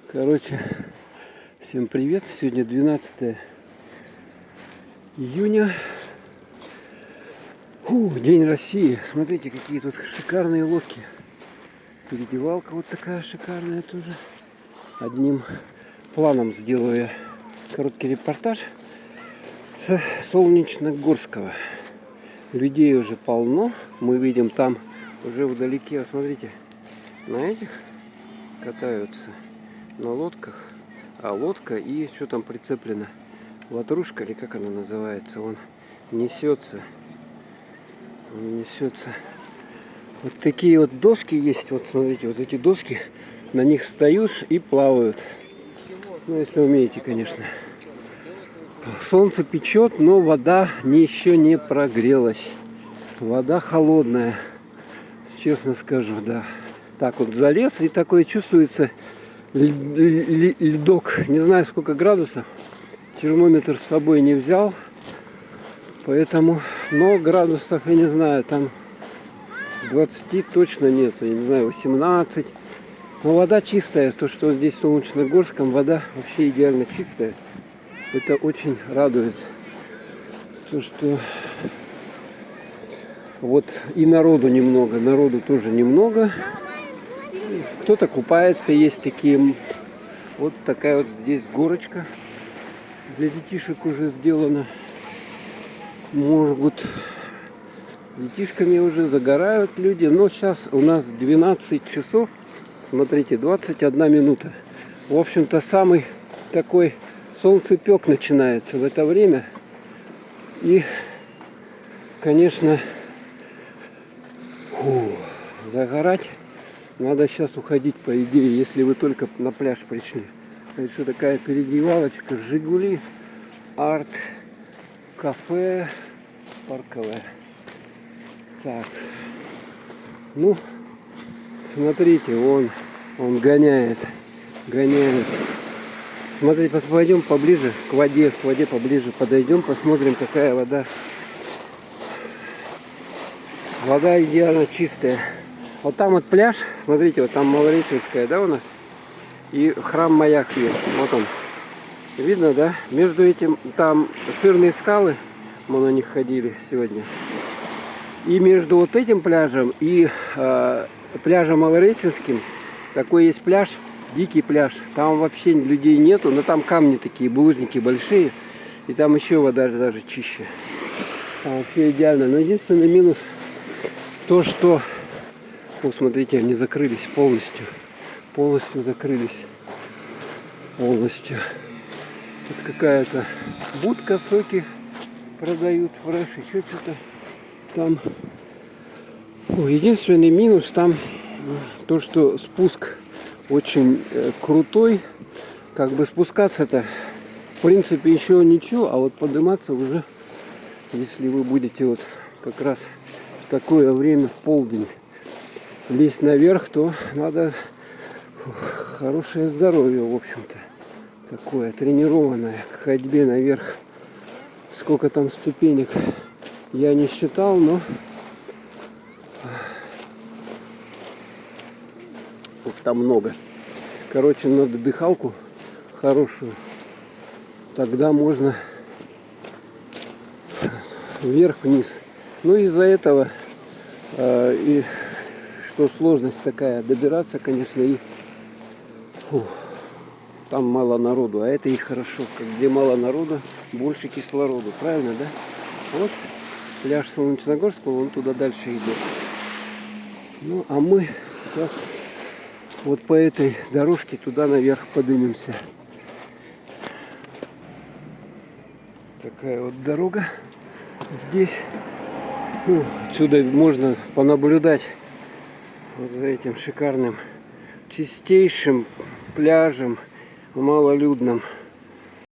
Короче, всем привет. Сегодня 12 июня. День России. Смотрите, какие тут шикарные лодки. Передевалка вот такая шикарная тоже. Одним планом сделаю я короткий репортаж с Солнечногорского. Людей уже полно. Мы видим там уже вдалеке, смотрите, на этих катаются на лодках. А лодка и что там прицеплено? Ватрушка или как она называется? Он несется. Он несется. Вот такие вот доски есть. Вот смотрите, вот эти доски. На них встаешь и плавают. Ну, если умеете, конечно. Солнце печет, но вода еще не прогрелась. Вода холодная. Честно скажу, да. Так вот залез, и такое чувствуется ледок. Не знаю, сколько градусов. Термометр с собой не взял. Поэтому, но градусов, я не знаю, там 20 точно нет. Я не знаю, 18. Но вода чистая. То, что здесь в Солнечногорском, вода вообще идеально чистая. Это очень радует. То, что вот и народу немного. Народу тоже немного. Кто-то купается, есть такие. Вот такая вот здесь горочка для детишек уже сделана. Может быть, детишками уже загорают люди. Но сейчас у нас 12 часов. Смотрите, 21 минута. В общем-то, самый такой солнцепек начинается в это время. И, конечно, загорать надо сейчас уходить, по идее, если вы только на пляж пришли. Еще такая передевалочка, Жигули, арт, кафе, парковое. Так, ну, смотрите, он гоняет. Смотрите, пойдем поближе к воде поближе подойдем, посмотрим, какая вода. Вода идеально чистая. Вот там вот пляж, смотрите, вот там Малореченская, да, у нас? И храм Маяк есть, вот он. Видно, да? Между этим, там сырные скалы, мы на них ходили сегодня. И между вот этим пляжем и пляжем Малореченским, такой есть пляж, дикий пляж. Там вообще людей нету, но там камни такие, булыжники большие. И там еще вода даже чище. Там вообще идеально. Но единственный минус то, что... Вот смотрите, они закрылись полностью. Полностью закрылись. Полностью. Вот какая-то будка, соки продают, фреш, еще что-то. Там... единственный минус там то, что спуск очень крутой. Как бы спускаться-то в принципе еще ничего, а вот подниматься уже, если вы будете вот как раз в такое время, в полдень, лезть наверх, то надо хорошее здоровье, в общем-то, такое тренированное к ходьбе наверх. Сколько там ступенек я не считал, но там много. Короче, надо дыхалку хорошую. Тогда можно вверх-вниз. Ну, из-за этого и что сложность такая добираться, конечно, и там мало народу, а это и хорошо. Где мало народу, больше кислорода. Правильно, да? Вот пляж Солнечногорского, он туда дальше идет. Ну, а мы сейчас вот по этой дорожке туда наверх поднимемся. Такая вот дорога здесь. Отсюда можно понаблюдать вот за этим шикарным, чистейшим пляжем, малолюдным.